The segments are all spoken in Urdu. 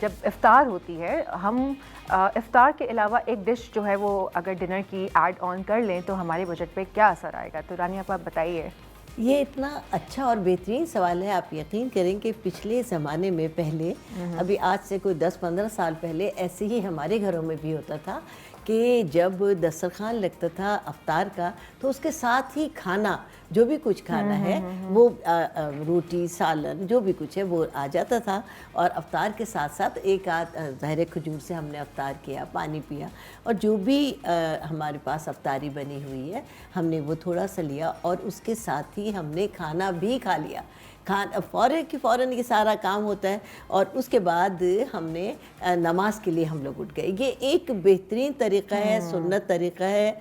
جب افطار ہوتی ہے ہم افطار کے علاوہ ایک ڈش جو ہے وہ اگر ڈنر کی ایڈ آن کر لیں تو ہمارے بجٹ پہ کیا اثر آئے گا؟ تو رانیہ آپ بتائیے. یہ اتنا اچھا اور بہترین سوال ہے. آپ یقین کریں کہ پچھلے زمانے میں پہلے ابھی آج سے کوئی 10-15 سال پہلے ایسے ہی ہمارے گھروں میں بھی ہوتا تھا کہ جب دسترخوان لگتا تھا افطار کا تو اس کے ساتھ ہی کھانا جو بھی کچھ کھانا ہے وہ روٹی سالن جو بھی کچھ ہے وہ آ جاتا تھا. اور افطار کے ساتھ ساتھ ایک آدھ ظاہر کھجور سے ہم نے افطار کیا, پانی پیا, اور جو بھی ہمارے پاس افطاری بنی ہوئی ہے ہم نے وہ تھوڑا سا لیا اور اس کے ساتھ ہی ہم نے کھانا بھی کھا لیا. فوراً یہ سارا کام ہوتا ہے اور اس کے بعد ہم نے نماز کے لیے ہم لوگ اٹھ گئے. یہ ایک بہترین طریقہ ہے, سنت طریقہ ہے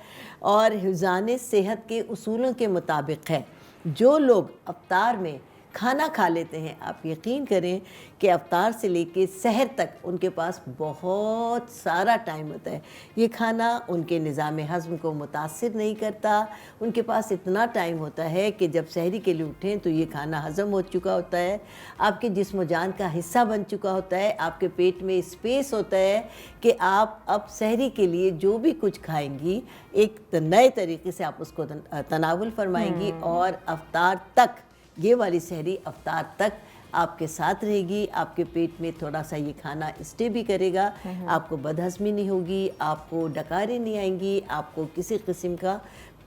اور حفظان صحت کے اصولوں کے مطابق ہے. جو لوگ افطار میں کھانا کھا لیتے ہیں آپ یقین کریں کہ افطار سے لے کے سحر تک ان کے پاس بہت سارا ٹائم ہوتا ہے. یہ کھانا ان کے نظام ہضم کو متاثر نہیں کرتا. ان کے پاس اتنا ٹائم ہوتا ہے کہ جب سحری کے لیے اٹھیں تو یہ کھانا ہضم ہو چکا ہوتا ہے, آپ کے جسم و جان کا حصہ بن چکا ہوتا ہے, آپ کے پیٹ میں اسپیس ہوتا ہے کہ آپ اب سحری کے لیے جو بھی کچھ کھائیں گی ایک نئے طریقے سے آپ اس کو تناول فرمائیں گی اور افطار تک یہ والی سحری افطار تک آپ کے ساتھ رہے گی. آپ کے پیٹ میں تھوڑا سا یہ کھانا اسٹے بھی کرے گا, آپ کو بدہضمی نہیں ہوگی, آپ کو ڈکاریں نہیں آئیں گی, آپ کو کسی قسم کا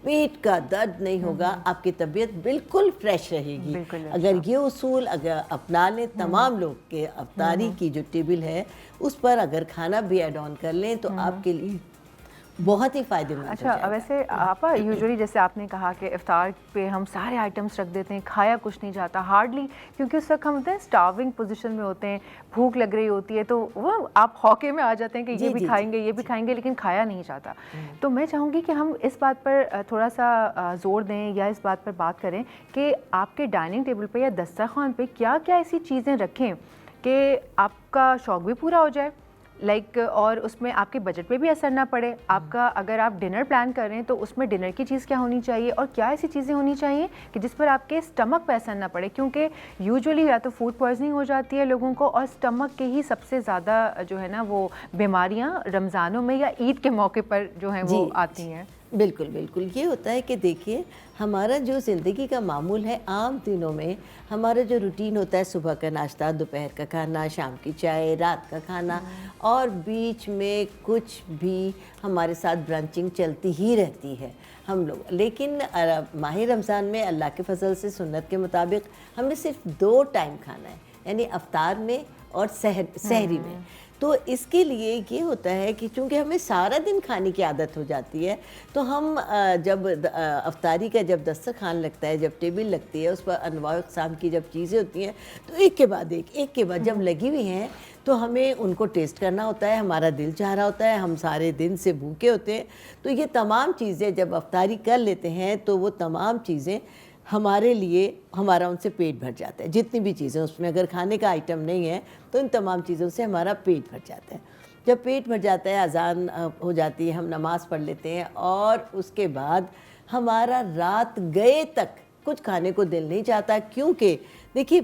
پیٹ کا درد نہیں ہوگا, آپ کی طبیعت بالکل فریش رہے گی. اگر یہ اصول اگر اپنا لیں تمام لوگ کہ افطاری کی جو ٹیبل ہے اس پر اگر کھانا بھی ایڈ آن کر لیں تو آپ کے لیے بہت ہی فائدہ مند. اچھا ویسے آپا یوزلی جیسے آپ نے کہا کہ افطار پہ ہم سارے آئٹمس رکھ دیتے ہیں, کھایا کچھ نہیں جاتا ہارڈلی, کیونکہ اس وقت ہم ہوتے ہیں اسٹارونگ پوزیشن میں ہوتے ہیں, بھوک لگ رہی ہوتی ہے تو وہ آپ ہوکے میں آ جاتے ہیں کہ یہ بھی کھائیں گے یہ بھی کھائیں گے لیکن کھایا نہیں جاتا. تو میں چاہوں گی کہ ہم اس بات پر تھوڑا سا زور دیں یا اس بات پر بات کریں کہ آپ کے ڈائننگ ٹیبل پہ یا دسترخوان پہ کیا کیا ایسی چیزیں رکھیں کہ آپ کا شوق بھی پورا ہو جائے اور اس میں آپ کے بجٹ پہ بھی اثر نہ پڑے. آپ کا اگر آپ ڈنر پلان کر رہے ہیں تو اس میں ڈنر کی چیز کیا ہونی چاہیے اور کیا ایسی چیزیں ہونی چاہیے کہ جس پر آپ کے اسٹمک پہ اثر نہ پڑے, کیونکہ یوزلی یا تو فوڈ پوائزننگ ہو جاتی ہے لوگوں کو اور اسٹمک کے ہی سب سے زیادہ جو ہے نا وہ بیماریاں رمضانوں میں یا عید کے موقع پر جو ہیں وہ آتی ہیں. بالکل بالکل یہ ہوتا ہے کہ دیکھیے ہمارا جو زندگی کا معمول ہے عام دنوں میں ہمارا جو روٹین ہوتا ہے صبح کا ناشتہ, دوپہر کا کھانا, شام کی چائے, رات کا کھانا اور بیچ میں کچھ بھی ہمارے ساتھ برنچنگ چلتی ہی رہتی ہے ہم لوگ. لیکن ماہ رمضان میں اللہ کے فضل سے سنت کے مطابق ہم نے صرف 2 ٹائم کھانا ہے, یعنی افطار میں اور سحری میں. تو اس کے لیے یہ ہوتا ہے کہ چونکہ ہمیں سارا دن کھانے کی عادت ہو جاتی ہے تو ہم جب افطاری کا جب دسترخوان لگتا ہے, جب ٹیبل لگتی ہے, اس پر انواع اقسام کی جب چیزیں ہوتی ہیں تو ایک کے بعد جب لگی ہوئی ہیں تو ہمیں ان کو ٹیسٹ کرنا ہوتا ہے, ہمارا دل چاہ رہا ہوتا ہے, ہم سارے دن سے بھوکے ہوتے ہیں. تو یہ تمام چیزیں جب افطاری کر لیتے ہیں تو وہ تمام چیزیں ہمارے لیے ہمارا ان سے پیٹ بھر جاتا ہے. جتنی بھی چیزیں اس میں اگر کھانے کا آئٹم نہیں ہے تو ان تمام چیزوں سے ہمارا پیٹ بھر جاتا ہے. جب پیٹ بھر جاتا ہے اذان ہو جاتی ہے, ہم نماز پڑھ لیتے ہیں اور اس کے بعد ہمارا رات گئے تک کچھ کھانے کو دل نہیں چاہتا, کیونکہ دیکھیے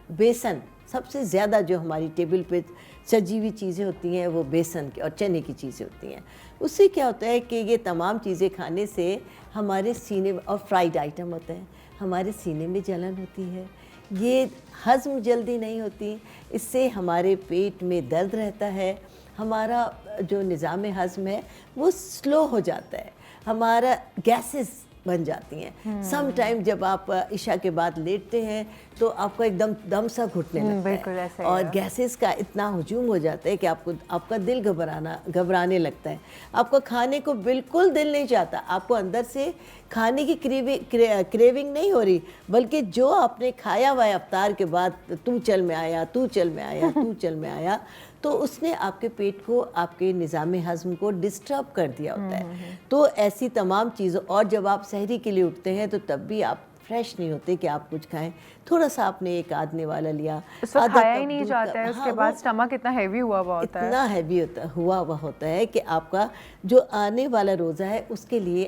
بیسن سب سے زیادہ جو ہماری ٹیبل پہ سجی ہوئی چیزیں ہوتی ہیں وہ بیسن کی اور چنے کی چیزیں ہوتی ہیں. اس سے کیا ہوتا ہے کہ یہ تمام چیزیں کھانے سے ہمارے سینے اور فرائیڈ آئٹم ہوتے ہیں, ہمارے سینے میں جلن ہوتی ہے, یہ ہضم جلدی نہیں ہوتی, اس سے ہمارے پیٹ میں درد رہتا ہے, ہمارا جو نظام ہضم ہے وہ سلو ہو جاتا ہے, ہمارا گیسز بن جاتی ہیں. سم ٹائم جب آپ عشاء کے بعد لیٹتے ہیں تو آپ کو ایک دم سا گھٹنے لگتا ہے اور گیسز کا اتنا ہجوم ہو جاتا ہے کہ آپ کا دل گھبرانے لگتا ہے, آپ کو کھانے کو بالکل دل نہیں چاہتا, آپ کو اندر سے کھانے کی کریونگ نہیں ہو رہی, بلکہ جو آپ نے کھایا ہوا ہے افطار کے بعد تو چل میں آیا تو اس نے آپ کے پیٹ کو, آپ کے نظام ہضم کو ڈسٹرب کر دیا ہوتا ہے. تو ایسی تمام چیزوں, اور جب آپ سحری کے لیے اٹھتے ہیں تو تب بھی آپ فریش نہیں ہوتے کہ آپ کچھ کھائیں, تھوڑا سا آپ نے ایک آدھے والا لیا, اس وقت کھایا ہی نہیں جاتا ہے, اس کے بعد سٹمک اتنا ہیوی ہوا ہوتا ہے اتنا ہیوی ہوا ہوتا ہے کہ آپ کا جو آنے والا روزہ ہے اس کے لیے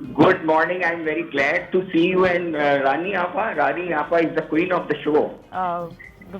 Good morning. I'm very glad to see you and Rani Appa. Rani Appa is the queen of the show.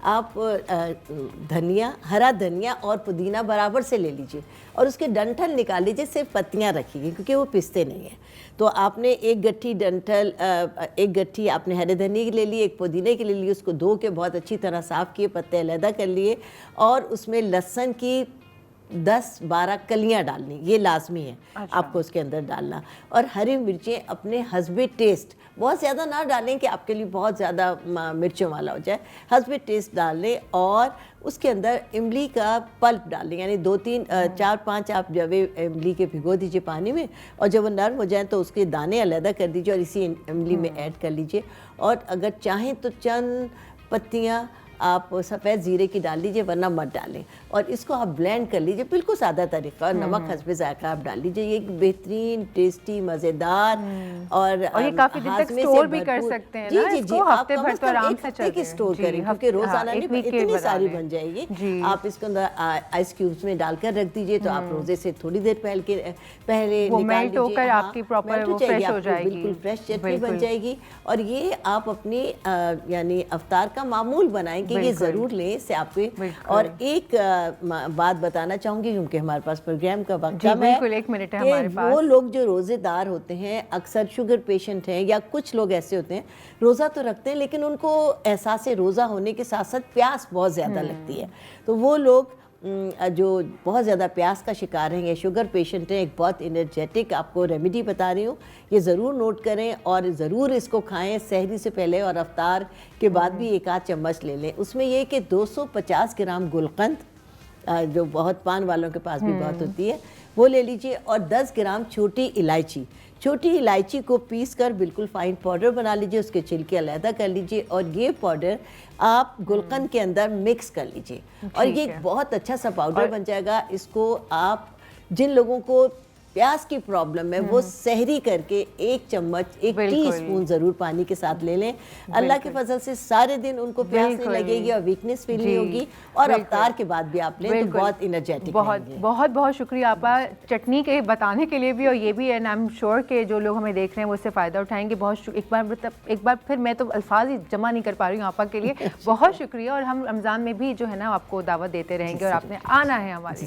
آپ دھنیا، ہرا دھنیا اور پودینہ برابر سے لے لیجئے اور اس کے ڈنٹل نکال لیجئے، صرف پتیاں رکھیے گی کیونکہ وہ پستے نہیں ہیں. تو آپ نے ایک گٹھی ڈنٹل، ایک گٹھی آپ نے ہرے دھنیا کی لے لی، ایک پودینے کی لے لی، اس کو دھو کے بہت اچھی طرح صاف کیے، پتے علیحدہ کر لیے اور اس میں لہسن کی 10-12 کلیاں ڈالنی، یہ لازمی ہے آپ کو اس کے اندر ڈالنا. اور ہری مرچیں اپنے حسب ٹیسٹ، بہت زیادہ نہ ڈالیں کہ آپ کے لیے بہت زیادہ مرچوں والا ہو جائے، حسب ٹیسٹ ڈال لیں. اور اس کے اندر املی کا پلپ ڈال لیں، یعنی 4-5 آپ جوے املی کے بھگو دیجئے پانی میں، اور جب وہ نرم ہو جائیں تو اس کے دانے علیحدہ کر دیجئے اور اسی املی میں ایڈ کر لیجئے. اور اگر چاہیں تو چند پتیاں آپ سفید زیرے کی ڈال لیجئے، ورنہ مت ڈالیں. اور اس کو آپ بلینڈ کر لیجئے، بالکل سادہ طریقہ، اور نمک حسب ذائقہ آپ ڈال لیجئے. یہ ایک بہترین ٹیسٹی مزیدار اور یہ کافی دن تک اسٹور بھی کر سکتے ہیں نا اس کو، ہفتے بھر تو آرام سے چل کے اسٹور کریں کیونکہ روزانہ نہیں، اتنی ساری بن جائے گی. آپ اس کے اندر آئس کیوبز میں ڈال کر رکھ دیجئے تو آپ روزے سے تھوڑی دیر پہلے وہ نکال میلٹ ہو کر آپ کی پراپر وہ فریش ہو جائے گی، بالکل فریش چٹنی بن جائے گی. اور یہ آپ اپنی یعنی افطار کا معمول بنائیں کہ یہ ضرور لیں اس سے آپ کے. اور ایک بات بتانا چاہوں گی کیونکہ ہمارے پاس پروگرام کا وقت کم ہے، بالکل 1 منٹ ہے ہمارے پاس. وہ لوگ جو روزے دار ہوتے ہیں، اکثر شوگر پیشنٹ ہیں یا کچھ لوگ ایسے ہوتے ہیں روزہ تو رکھتے ہیں لیکن ان کو احساس روزہ ہونے کے ساتھ ساتھ پیاس بہت زیادہ لگتی ہے. تو وہ لوگ جو بہت زیادہ پیاس کا شکار ہیں یا شوگر پیشنٹ ہیں، ایک بہت انرجیٹک آپ کو ریمیڈی بتا رہی ہوں، یہ ضرور نوٹ کریں اور ضرور اس کو کھائیں سحری سے پہلے اور افطار کے بعد بھی 1-8 چمچ لے لیں. اس میں یہ کہ 250 گرام گلقند، جو بہت پان والوں کے پاس بھی بہت ہوتی ہے، وہ لے لیجئے. اور 10 گرام چھوٹی الائچی کو پیس کر بالکل فائن پاؤڈر بنا لیجئے، اس کے چھلکے علیحدہ کر لیجئے اور یہ پاؤڈر آپ گلقند کے اندر مکس کر لیجئے اور یہ ایک بہت اچھا سا پاؤڈر بن جائے گا. اس کو آپ جن لوگوں کو پیاس کی پرابلم ہے وہ سحری کر کے 1 چمچ 1 ٹی اسپون ضرور پانی کے ساتھ لے لیں. اللہ کے فضل سے سارے دن ان کو پیاس نہیں لگے گی اور ویکنس فیل نہیں ہوگی، اور افطار کے بعد بھی آپ لیں تو بہت انرجیٹک رہیں گے. بہت شکریہ آپا چٹنی کے بتانے کے لیے بھی، اور یہ بھی ہے آئی ایم شیور کہ جو لوگ ہمیں دیکھ رہے ہیں وہ اس سے فائدہ اٹھائیں گے. ایک بار پھر میں تو الفاظ ہی جمع نہیں کر پا رہی ہوں آپا کے لیے. بہت شکریہ، اور ہم رمضان میں بھی جو ہے نا آپ کو دعوت دیتے رہیں گے اور آپ نے آنا ہے ہمارے